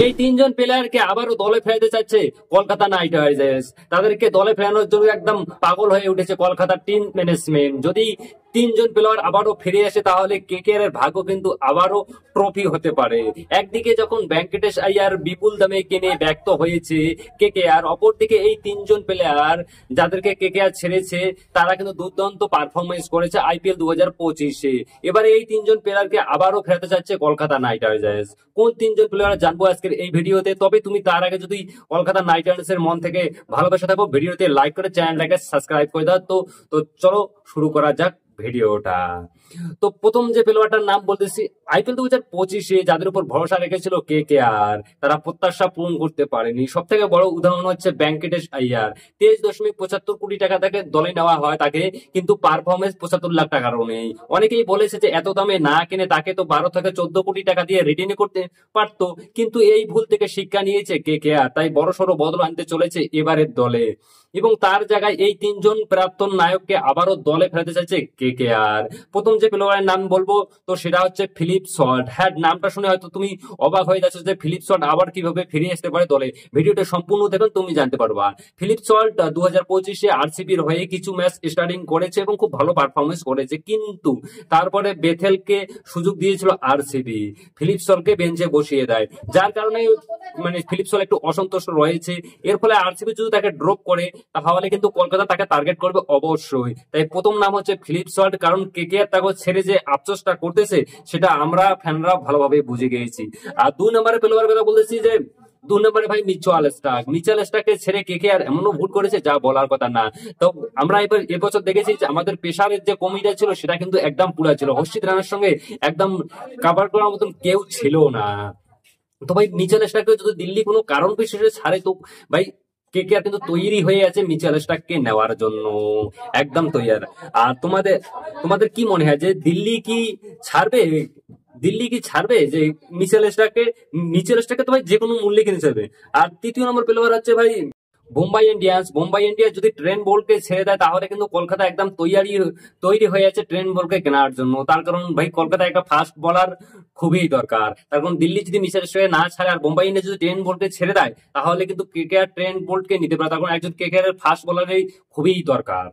এই তিনজন প্লেয়ারকে আবারও দলে ফেরাতে চাচ্ছে কলকাতা নাইট রাইডার্স। তাদেরকে দলে ফেরানোর জন্য একদম পাগল হয়ে উঠেছে কলকাতার টিম ম্যানেজমেন্ট। যদি তিনজন প্লেয়ার আবারও ফিরে আসে তাহলে কেকেআর এর ভাগ্য কিন্তু আবারও ট্রফি হতে পারে। একদিকে যখন ভেঙ্কটেশ আইয়ার বিপুল দামে কিনে ব্যক্ত হয়েছে কেকেআর, অপরদিকে এই তিনজন প্লেয়ার যাদেরকে কেকেআর ছেড়েছে তারা কিন্তু দুর্দান্ত পারফরমেন্স করেছে আইপিএল 2025-এ। এবারে এই তিনজন প্লেয়ারকে আবারও ফেরাতে চাচ্ছে কলকাতা নাইট রাইডার্স। কোন তিনজন প্লেয়ার জানবো আজকের এই ভিডিওতে। তবে তুমি তার আগে যদি কলকাতা নাইট রাইডার্স এর মন থেকে ভালোবাসা থাকো, ভিডিওতে লাইক করে চ্যানেলটাকে সাবস্ক্রাইব করে দাও। তো চলো শুরু করা যাক ভিডিওটা। তো প্রথম যে প্লেয়ারটার নাম বলতেছি, আইপিএল 2025-এ যাদের উপর ভরসা রেখেছিল কেকেআর, তারা প্রত্যাশা পূরণ করতে পারেনি। সব থেকে বড় উদাহরণ হচ্ছে ভেঙ্কটেশ আইয়ার। 23.75 কোটি টাকা তাকে দলে নেওয়া হয় তাকে, কিন্তু পারফরমেন্স 75 লাখ টাকারও নেই। অনেকেই বলেছে যে এত দামে না কিনে তাকে তো 12 থেকে 14 কোটি টাকা দিয়ে রিটেন করতে পারতো, কিন্তু এই ভুল থেকে শিক্ষা নিয়েছে কেকেআর। তাই বড়সড় বদল আনতে চলেছে এবারের দলে, এবং তার জায়গায় এই তিনজন প্রাক্তন নায়ককে আবারও দলে ফেরাতে চাইছে কেকেআর। প্রথম যে প্লেয়ারের নাম বলবো তো সেটা হচ্ছে ফিলিপ সল্ট। হ্যাঁ, নামটা শুনে হয়তো তুমি অবাক হয়ে যাচ্ছ যে ফিলিপ সল্ট আবার কিভাবে ফিরে আসতে পারে দলে। ভিডিওটা সম্পূর্ণ দেখুন, তুমি জানতে পারবা। ফিলিপ সল্ট 2025-এ আরসিবির হয়ে কিছু ম্যাচ স্টার্টিং করেছে এবং খুব ভালো পারফরমেন্স করেছে, কিন্তু তারপরে বেথেলকে সুযোগ দিয়েছিল আরসিবি, ফিলিপ সল্টকে বেঞ্চে বসিয়ে দেয়, যার কারণে ফিলিপ সল্ট একটু অসন্তুষ্ট রয়েছে। এর ফলে আরসিবি যদি তাকে ড্রপ করে তাহলে কিন্তু কলকাতা তাকে টার্গেট করবে অবশ্যই। তাই প্রথম নাম হচ্ছে ফিলিপ সল্ট, কারণ কেকেআর তাকে ছেড়ে যে আফসোসটা করতেছে সেটা আমরা ফ্যানরা ভালোভাবে বুঝে গিয়েছি। আর 2 নম্বরে প্লেয়ারের কথা বলতেছি যে 2 নম্বরে ভাই মিচেল স্টার্ককে ছেড়ে কেকেআর এমনও ভুল করেছে যা বলার কথা না। তো আমরা এবার এবছর দেখেছি যে আমাদের পেশারের যে কমিটা ছিল সেটা কিন্তু একদম পুরা ছিল, হর্ষিত রানের সঙ্গে একদম কাভার করার মতন কেউ ছিল না। তো ভাই মিচেল স্টার্ককে যদি দিল্লি কোনো কারণ বিশেষে ছাড়ে তো ভাই কেকেআর কিন্তু তৈরি হয়ে আছে মিচেল স্টার্ককে নেওয়ার জন্য, একদম তৈরি। আর তোমাদের তোমাদের কি মনে হয় যে দিল্লি কি ছাড়বে যে মিচেল স্টার্ককে তো ভাই যে কোনো মূল্যে কিনে যাবে। আর তৃতীয় নম্বর প্লেয়ার হচ্ছে ভাই বোম্বাই ইন্ডিয়ান্স যদি ট্রেন্ট বোল্টকে ছেড়ে দেয় তাহলে কিন্তু কলকাতা একদম তৈরি হয়ে আছে ট্রেন্ট বোল্টকে কেনার জন্য। তার কারণ ভাই কলকাতা একটা ফাস্ট বলার খুবই দরকার। তার কারণ দিল্লি যদি মিচেল স্টার্ককে না ছাড়ে আর বোম্বাই ইন্ডিয়ান্স যদি ট্রেন্ট বোল্টকে ছেড়ে দেয় তাহলে কিন্তু কেকেআর ট্রেন্ট বোল্টকে নিতে পারে। তার কারণ একজন কেকেআর এর ফাস্ট বলারের খুবই দরকার।